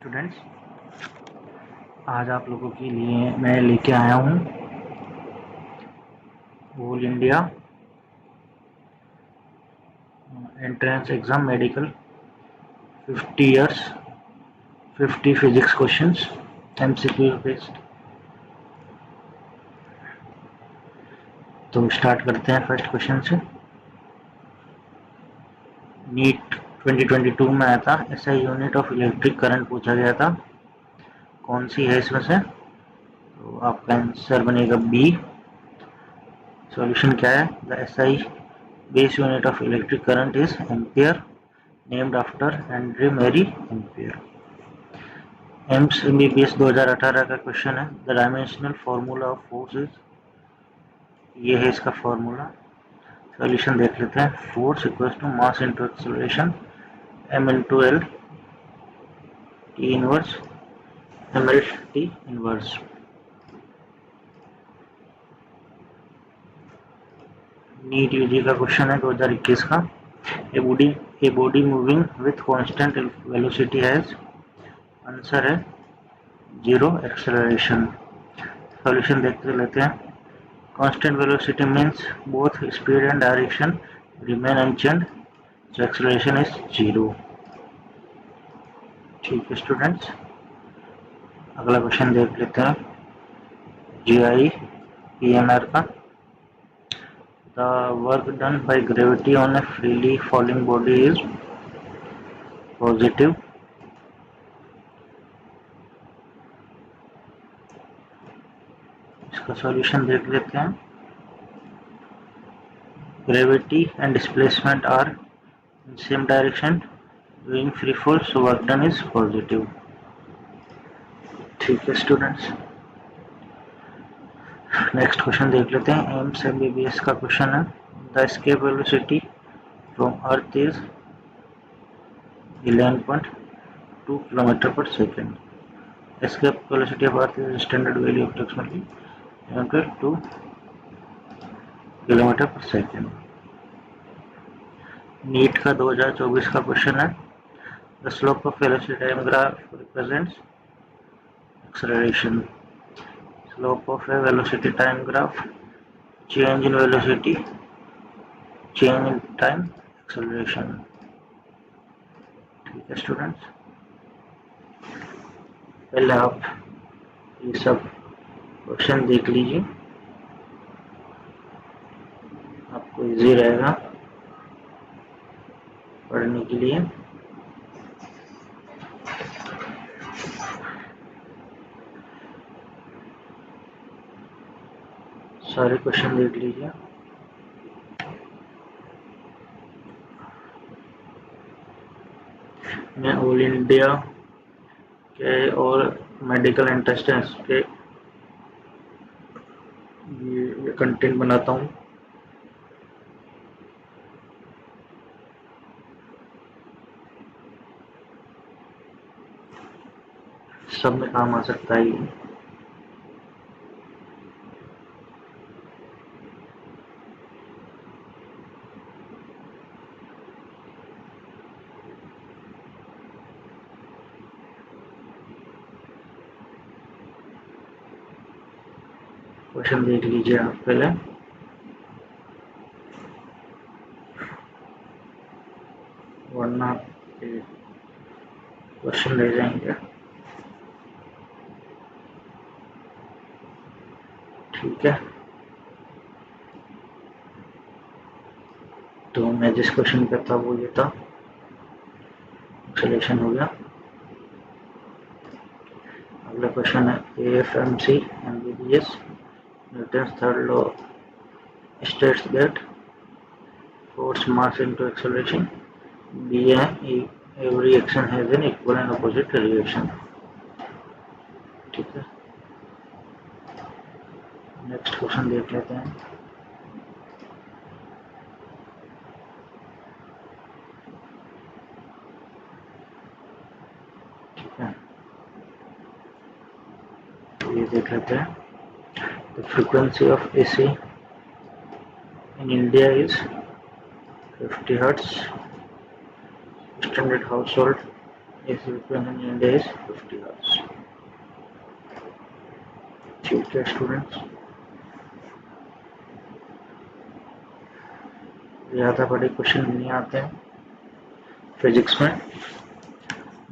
Students, आज आप लोगों के लिए मैं लेके आया हूँ all India entrance exam medical 50 years 50 physics questions MCQ based. तो स्टार्ट करते हैं फर्स्ट क्वेश्चन से। नीट 2022 में आया था, ऐसा यूनिट ऑफ इलेक्ट्रिक करंट पूछा गया था, कौन सी है इसमें से? तो आपका आंसर बनेगा बी। सॉल्यूशन क्या है? The SI base unit of electric current is ampere, named after Henry Marie Ampere. AIIMS MBBS 2018 का क्वेश्चन है। The dimensional formula of force is, ये है इसका फार्मूला। सॉल्यूशन देख लेते हैं। Force equals to mass into acceleration, m into L, T inverse, ml T inverse. NEET UG का question है 2021 का। A body moving with constant velocity has, answer है जीरो एक्सेलरेशन। सॉल्यूशन देख लेते हैं। Constant velocity means both speed and direction remain unchanged, so acceleration is 0. ठीक है students, अगला क्वेश्चन देख लेते हैं GI PNR का। The work done by gravity on a freely falling body is positive. इसका सॉल्यूशन देख लेते हैं। Gravity and displacement are in same direction doing free fall, so work done is positive. ठीक है स्टूडेंट्स, नेक्स्ट क्वेश्चन देख लेते हैं। AIIMS MBBS का क्वेश्चन है। The escape velocity from earth is 11.2 kilometre per second. Escape velocity of earth is standard value approximately 11.2 kilometre per second. NEET का 2024 का question है। The slope of velocity time graph represents acceleration. Slope of a velocity time graph, change in velocity, change in time, acceleration। ठीक है students, पहले आप ये सब question देख लीजिए, आपको इजी रहेगा पढ़ने के लिए। सारे क्वेश्चन देख लीजिए। मैं ऑल इंडिया के और मेडिकल एंट्रेंस के ये कंटेंट बनाता हूँ। सब में काम आ सकता है ये। क्वेश्चन देख लीजिए आप पहले, वरना क्वेश्चन रह जाएंगे। ठीक है, तो मैं जिस क्वेश्चन पे था वो ये था, सिलेक्शन हो गया। अगला क्वेश्चन है AFMC MBBS Newton's third law states that force mass into acceleration B है, every action has an equal and opposite reaction। ठीक है, नेक्स्ट क्वेश्चन देख लेते हैं। ठीक है, ये देख लेते हैं। The frequency of AC in India is 50 Hz. Standard household AC frequency in India is 50 Hz. ठीक है स्टूडेंट्स, ज़्यादा बड़े क्वेश्चन नहीं आते हैं फिजिक्स में,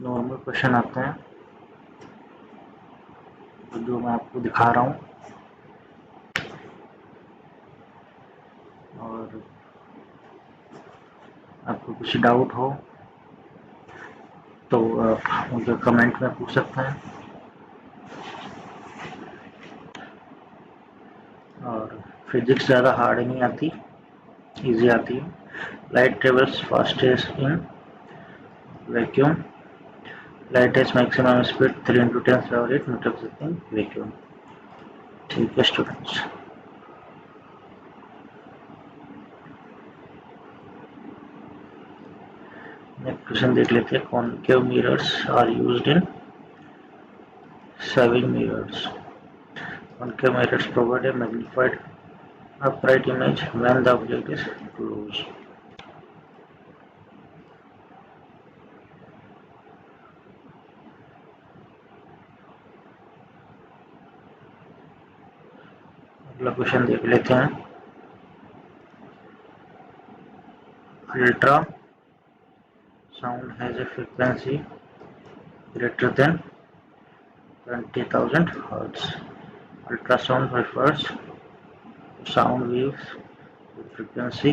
नॉर्मल क्वेश्चन आते हैं जो मैं आपको दिखा रहा हूँ। और आपको कुछ डाउट हो तो आप मुझे कमेंट में पूछ सकते हैं। और फिजिक्स ज़्यादा हार्ड नहीं आती, इजी आती है। Light travels fastest in vacuum, light has maximum speed 3 × 10⁸ metre पर सेकेंड वैक्यूम। ठीक है स्टूडेंट्स, नेक्स्ट क्वेश्चन देख लेते हैं। Concave mirrors are used in shaving mirrors. Concave mirrors provide a magnified upright image when the object is close. अगला question देख लेते हैं। Ultra sound has a frequency greater than 20,000 Hz. Ultrasound refers to sound waves with frequency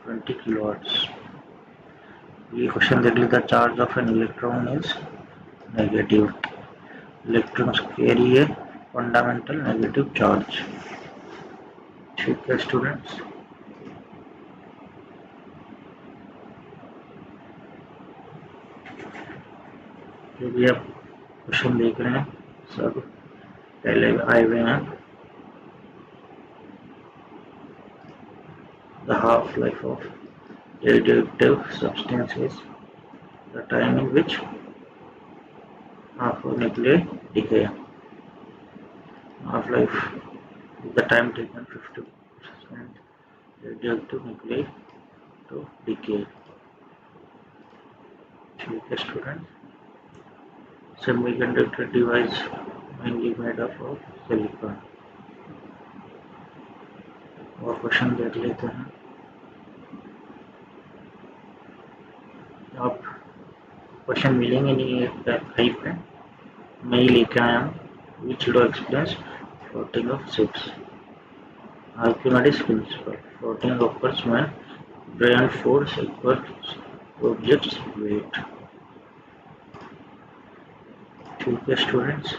20 kHz. ये question देख लेते हैं। Charge of an electron is negative. Electrons carry a fundamental negative charge. ठीक है स्टूडेंट्स, जो भी आप क्वेश्चन देख रहे हैं सब पहले आए हुए हैं। The half-life of radioactive substances, the time in which half of nuclei decay. Half-life is the time taken 50% radioactive nuclei to decay. ठीक है student, semiconductor device mainly made up of silicon। और क्वेश्चन देख लेते हैं। आप question मिलेंगे नहीं है कहीं पे, मैं ही लेके आया हूँ। Which law explains floating of ships. Archimedes principal. Floating occurs when buoyant force equals object's weight। ठीक है स्टूडेंट्स,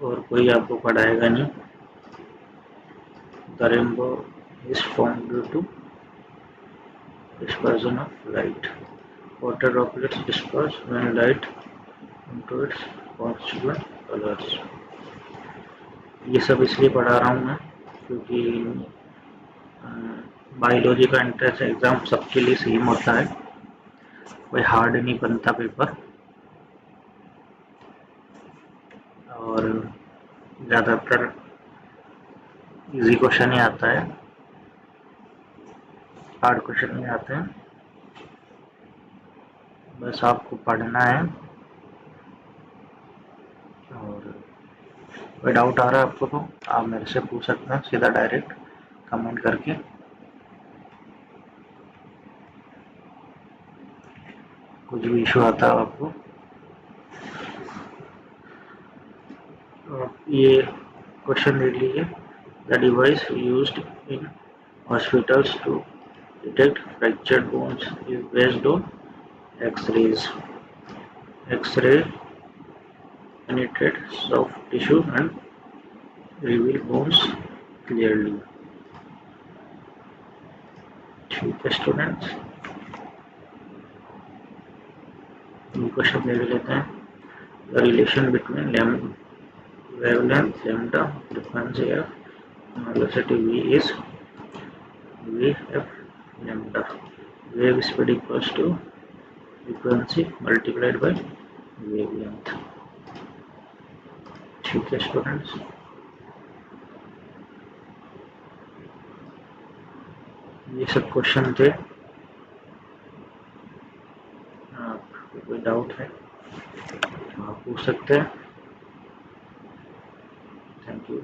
और कोई आपको पढ़ाएगा नहीं। The rainbow is formed due to dispersion of light. Water droplets disperse when light into its constituent colors। ये सब इसलिए पढ़ा रहा हूँ मैं क्योंकि बायोलॉजी का एंट्रेंस एग्ज़ाम सबके लिए सेम होता है, कोई हार्ड नहीं बनता पेपर, और ज़्यादातर इजी क्वेश्चन ही आता है, हार्ड क्वेश्चन नहीं आते हैं। बस आपको पढ़ना है। और कोई डाउट आ रहा है आपको तो आप मेरे से पूछ सकते हैं सीधा डायरेक्ट कमेंट करके। कुछ भी इशू आता है आपको, ये क्वेश्चन देख लीजिए। The device used in hospitals to detect fractured bones is based on X rays. X ray penetrate soft tissue and reveal bones clearly। ठीक है स्टूडेंट्स, क्वेश्चन देख लेते हैं। The relation between wavelength lambda, frequency f, and velocity v is vf lambda। Wave speed equals to frequency multiplied by wavelength। ठीक है students, ये सब question थे। आप डाउट है तो आप पूछ सकते हैं। Thank you.